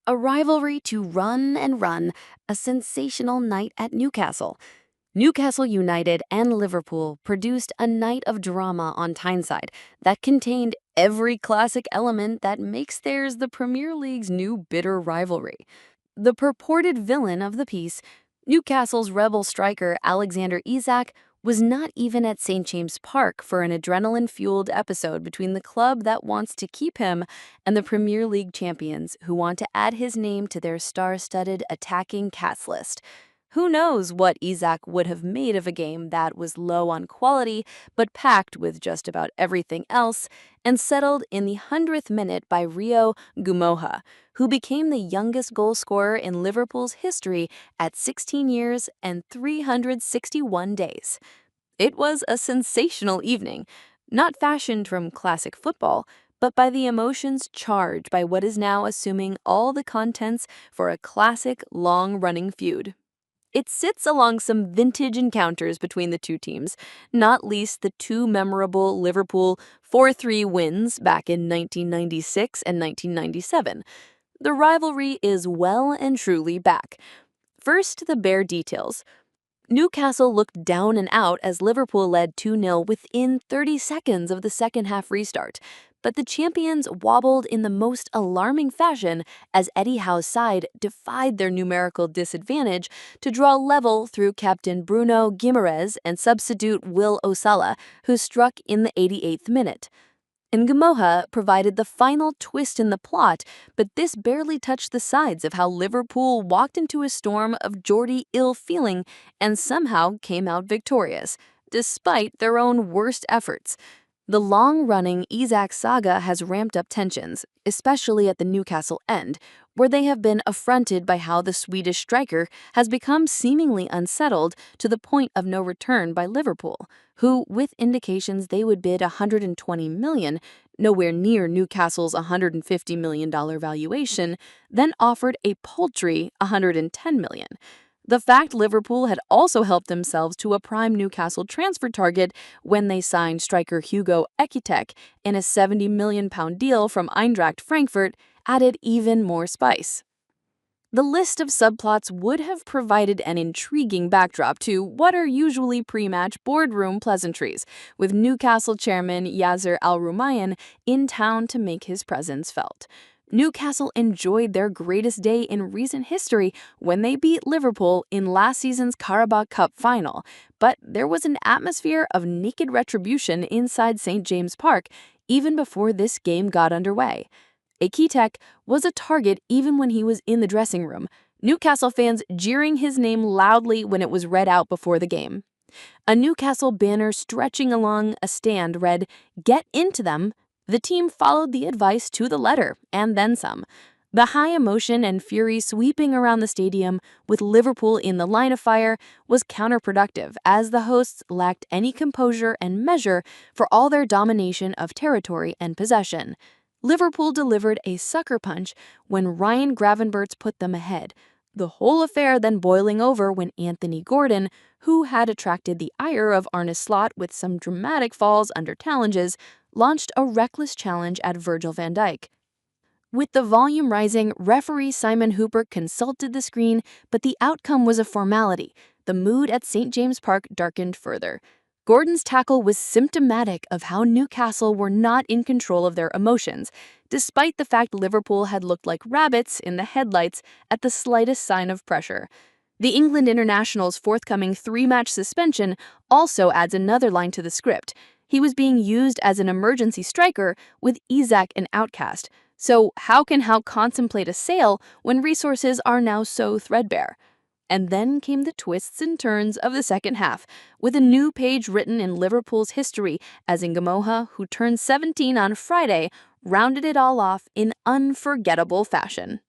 A rivalry to run and run, a sensational night at Newcastle. Newcastle United and Liverpool produced a night of drama on Tyneside that contained every classic element that makes theirs the Premier League's new bitter rivalry. The purported villain of the piece, Newcastle's rebel striker Alexander Isak, was not even at St. James Park for an adrenaline-fueled episode between the club that wants to keep him and the Premier League champions who want to add his name to their star-studded attacking cats list. Who knows what Isak would have made of a game that was low on quality but packed with just about everything else and settled in the 100th minute by Rio Ngumoha, who became the youngest goal scorer in Liverpool's history at 16 years and 361 days. It was a sensational evening, not fashioned from classic football, but by the emotions charged by what is now assuming all the contents for a classic long-running feud. It sits along some vintage encounters between the two teams, not least the two memorable Liverpool 4-3 wins back in 1996 and 1997. The rivalry is well and truly back. First, the bare details. Newcastle looked down and out as Liverpool led 2-0 within 30 seconds of the second half restart. But the champions wobbled in the most alarming fashion as Eddie Howe's side defied their numerical disadvantage to draw level through captain Bruno Guimaraes and substitute Will Osala, who struck in the 88th minute. Ngumoha provided the final twist in the plot, but this barely touched the sides of how Liverpool walked into a storm of Geordie ill-feeling and somehow came out victorious, despite their own worst efforts. The long-running Isak saga has ramped up tensions, especially at the Newcastle end, where they have been affronted by how the Swedish striker has become seemingly unsettled to the point of no return by Liverpool, who, with indications they would bid $120 million, nowhere near Newcastle's $150 million valuation, then offered a paltry $110 million. The fact Liverpool had also helped themselves to a prime Newcastle transfer target when they signed striker Hugo Ekitike in a £70 million deal from Eintracht Frankfurt added even more spice. The list of subplots would have provided an intriguing backdrop to what are usually pre-match boardroom pleasantries, with Newcastle chairman Yasser Al-Rumayyan in town to make his presence felt. Newcastle enjoyed their greatest day in recent history when they beat Liverpool in last season's Carabao Cup final, but there was an atmosphere of naked retribution inside St. James Park even before this game got underway. Ekitike was a target even when he was in the dressing room, Newcastle fans jeering his name loudly when it was read out before the game. A Newcastle banner stretching along a stand read, "Get into them." The team followed the advice to the letter, and then some. The high emotion and fury sweeping around the stadium with Liverpool in the line of fire was counterproductive as the hosts lacked any composure and measure for all their domination of territory and possession. Liverpool delivered a sucker punch when Ryan Gravenberch put them ahead, the whole affair then boiling over when Anthony Gordon, who had attracted the ire of Arne Slot with some dramatic falls under challenges, launched a reckless challenge at Virgil van Dijk. With the volume rising, referee Simon Hooper consulted the screen, but the outcome was a formality. The mood at St. James Park darkened further. Gordon's tackle was symptomatic of how Newcastle were not in control of their emotions, despite the fact Liverpool had looked like rabbits in the headlights at the slightest sign of pressure. The England international's forthcoming 3-match suspension also adds another line to the script. He was being used as an emergency striker with Isak an outcast. So how can Howe contemplate a sale when resources are now so threadbare? And then came the twists and turns of the second half, with a new page written in Liverpool's history as Ngumoha, who turned 17 on Friday, rounded it all off in unforgettable fashion.